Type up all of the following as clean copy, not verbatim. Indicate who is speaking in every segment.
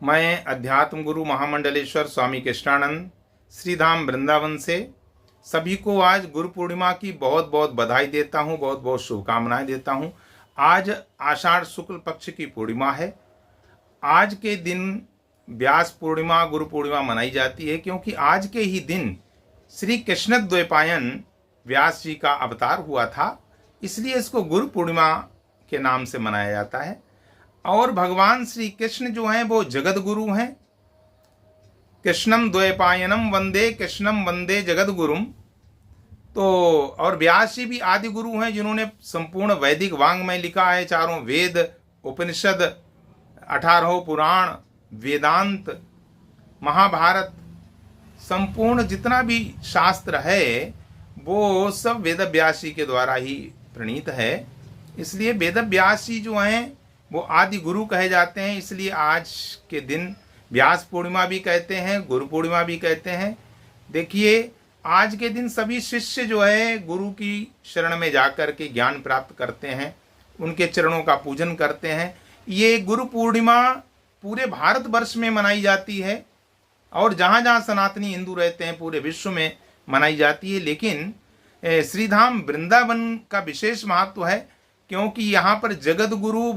Speaker 1: मैं अध्यात्म गुरु महामंडलेश्वर स्वामी कृष्णानंद श्रीधाम वृंदावन से सभी को आज गुरु पूर्णिमा की बहुत बहुत बधाई देता हूँ, बहुत बहुत शुभकामनाएं देता हूँ। आज आषाढ़ शुक्ल पक्ष की पूर्णिमा है। आज के दिन व्यास पूर्णिमा गुरु पूर्णिमा मनाई जाती है, क्योंकि आज के ही दिन श्री कृष्ण द्वैपायन व्यास जी का अवतार हुआ था, इसलिए इसको गुरु पूर्णिमा के नाम से मनाया जाता है। और भगवान श्री कृष्ण जो हैं वो जगत गुरु हैं। कृष्णम द्वैपायनम वंदे कृष्णम वंदे जगत गुरुम। तो और व्यास जी भी आदि गुरु हैं, जिन्होंने संपूर्ण वैदिक वांग्मय लिखा है। चारों वेद, उपनिषद, 18 पुराण, वेदांत, महाभारत, संपूर्ण जितना भी शास्त्र है वो सब वेद व्यास जी के द्वारा ही प्रणीत है। इसलिए वेद व्यास जी जो हैं वो आदि गुरु कहे जाते हैं। इसलिए आज के दिन व्यास पूर्णिमा भी कहते हैं, गुरु पूर्णिमा भी कहते हैं। देखिए, आज के दिन सभी शिष्य जो है गुरु की शरण में जाकर के ज्ञान प्राप्त करते हैं, उनके चरणों का पूजन करते हैं। ये गुरु पूर्णिमा पूरे भारतवर्ष में मनाई जाती है और जहाँ जहाँ सनातनी हिंदू रहते हैं पूरे विश्व में मनाई जाती है। लेकिन श्रीधाम वृंदावन का विशेष महत्व है, क्योंकि यहाँ पर जगत गुरु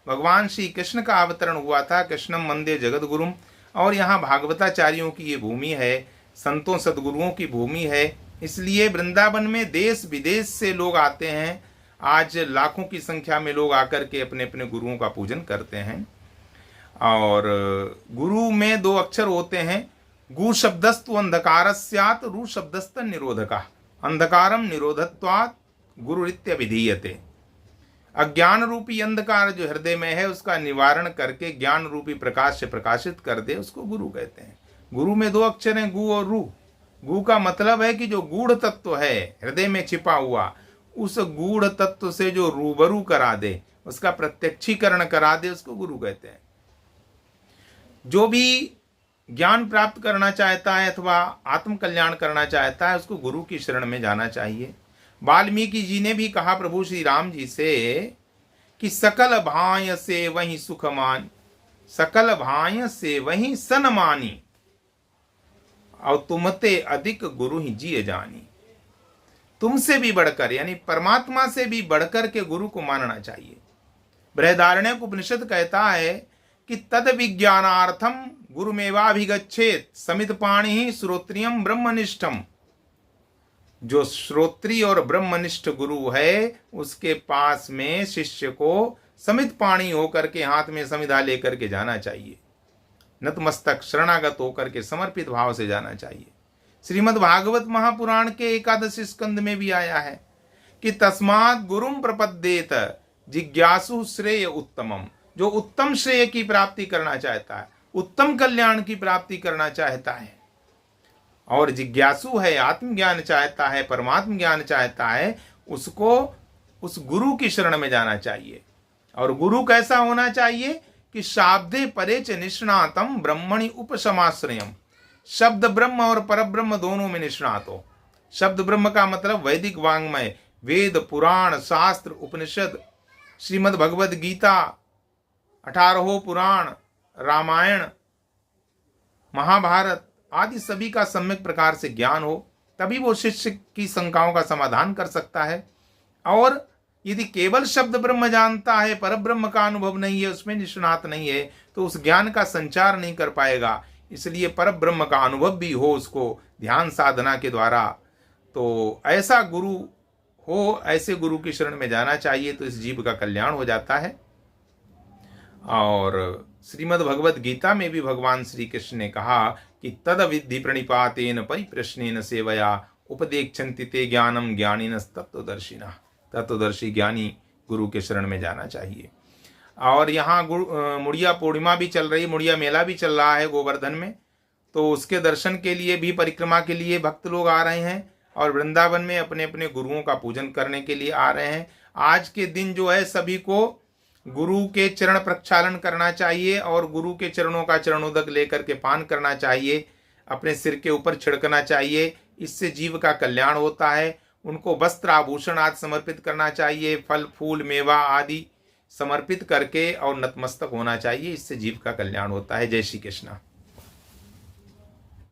Speaker 1: भगवान श्री कृष्ण का अवतरण हुआ था। कृष्णम वंदे जगत गुरुम। और यहाँ भागवताचार्यों की ये भूमि है, संतों सदगुरुओं की भूमि है। इसलिए वृंदावन में देश विदेश से लोग आते हैं। आज लाखों की संख्या में लोग आकर के अपने अपने गुरुओं का पूजन करते हैं। और गुरु में 2 अक्षर होते हैं। गु शब्दस्तु अंधकारस्यात् रु शब्दस्त निरोधका। अंधकारम निरोधत्वात् गुरुरित्य विधीयते। अज्ञान रूपी अंधकार जो हृदय में है उसका निवारण करके ज्ञान रूपी प्रकाश से प्रकाशित कर दे, उसको गुरु कहते हैं। गुरु में 2 अक्षर हैं, गु और रू। गु का मतलब है कि जो गूढ़ तत्व है हृदय में छिपा हुआ, उस गूढ़ तत्व से जो रूबरू करा दे, उसका प्रत्यक्षीकरण करा दे, उसको गुरु कहते हैं। जो भी ज्ञान प्राप्त करना चाहता है अथवा आत्म कल्याण करना चाहता है, उसको गुरु की शरण में जाना चाहिए। वाल्मीकि जी ने भी कहा प्रभु श्री राम जी से कि सकल भाय से वही सुख मान, सकल भाय से वही सन मानी, और तुमते अधिक गुरु ही जिय जानी। तुमसे भी बढ़कर यानी परमात्मा से भी बढ़कर के गुरु को मानना चाहिए। बृहदारण्यक उपनिषद कहता है कि तद विज्ञानार्थम गुरुमेवाभिगच्छेत समित पाणि श्रोत्रियम ब्रह्मनिष्ठम। जो श्रोत्री और ब्रह्मनिष्ठ गुरु है उसके पास में शिष्य को समित पाणी होकर के हाथ में समिधा लेकर के जाना चाहिए। नतमस्तक शरणागत होकर के समर्पित भाव से जाना चाहिए। श्रीमद् भागवत महापुराण के 11 स्कंद में भी आया है कि तस्मात् गुरुम प्रपद्येत जिज्ञासु श्रेय उत्तमम। जो उत्तम श्रेय की प्राप्ति करना चाहता है, उत्तम कल्याण की प्राप्ति करना चाहता है और जिज्ञासु है, आत्मज्ञान चाहता है, परमात्म ज्ञान चाहता है, उसको उस गुरु की शरण में जाना चाहिए। और गुरु कैसा होना चाहिए कि शाब्दे परे च निष्णातम ब्रह्मणि उपशमाश्रयम। शब्द ब्रह्म और परब्रह्म दोनों में निष्णात हो। शब्द ब्रह्म का मतलब वैदिक वांग्मय, वेद, पुराण, शास्त्र, उपनिषद, श्रीमद् भगवद गीता, 18 पुराण, रामायण, महाभारत आदि सभी का सम्यक प्रकार से ज्ञान हो, तभी वो शिष्य की शंकाओं का समाधान कर सकता है। और यदि केवल शब्द ब्रह्म जानता है, पर ब्रह्म का अनुभव नहीं है, उसमें निष्णात नहीं है, तो उस ज्ञान का संचार नहीं कर पाएगा। इसलिए पर ब्रह्म का अनुभव भी हो उसको ध्यान साधना के द्वारा। तो ऐसा गुरु हो, ऐसे गुरु की शरण में जाना चाहिए, तो इस जीव का कल्याण हो जाता है। और श्रीमद् भगवद गीता में भी भगवान श्री कृष्ण ने कहा कि तद विद्धि प्रणिपातेन परिप्रश्नेन सेवया उपदेक्षन्ति ते ज्ञानम ज्ञानिनस् तत्वदर्शिनः। तत्वदर्शी ज्ञानी गुरु के शरण में जाना चाहिए। और यहाँ मुड़िया पूर्णिमा भी चल रही, मुड़िया मेला भी चल रहा है गोवर्धन में, तो उसके दर्शन के लिए भी, परिक्रमा के लिए भक्त लोग आ रहे हैं और वृंदावन में अपने अपने गुरुओं का पूजन करने के लिए आ रहे हैं। आज के दिन जो है सभी को गुरु के चरण प्रक्षालन करना चाहिए और गुरु के चरणों का चरणोदक लेकर के पान करना चाहिए, अपने सिर के ऊपर छिड़कना चाहिए। इससे जीव का कल्याण होता है। उनको वस्त्र आभूषण आदि समर्पित करना चाहिए, फल फूल मेवा आदि समर्पित करके और नतमस्तक होना चाहिए। इससे जीव का कल्याण होता है। जय श्री कृष्ण।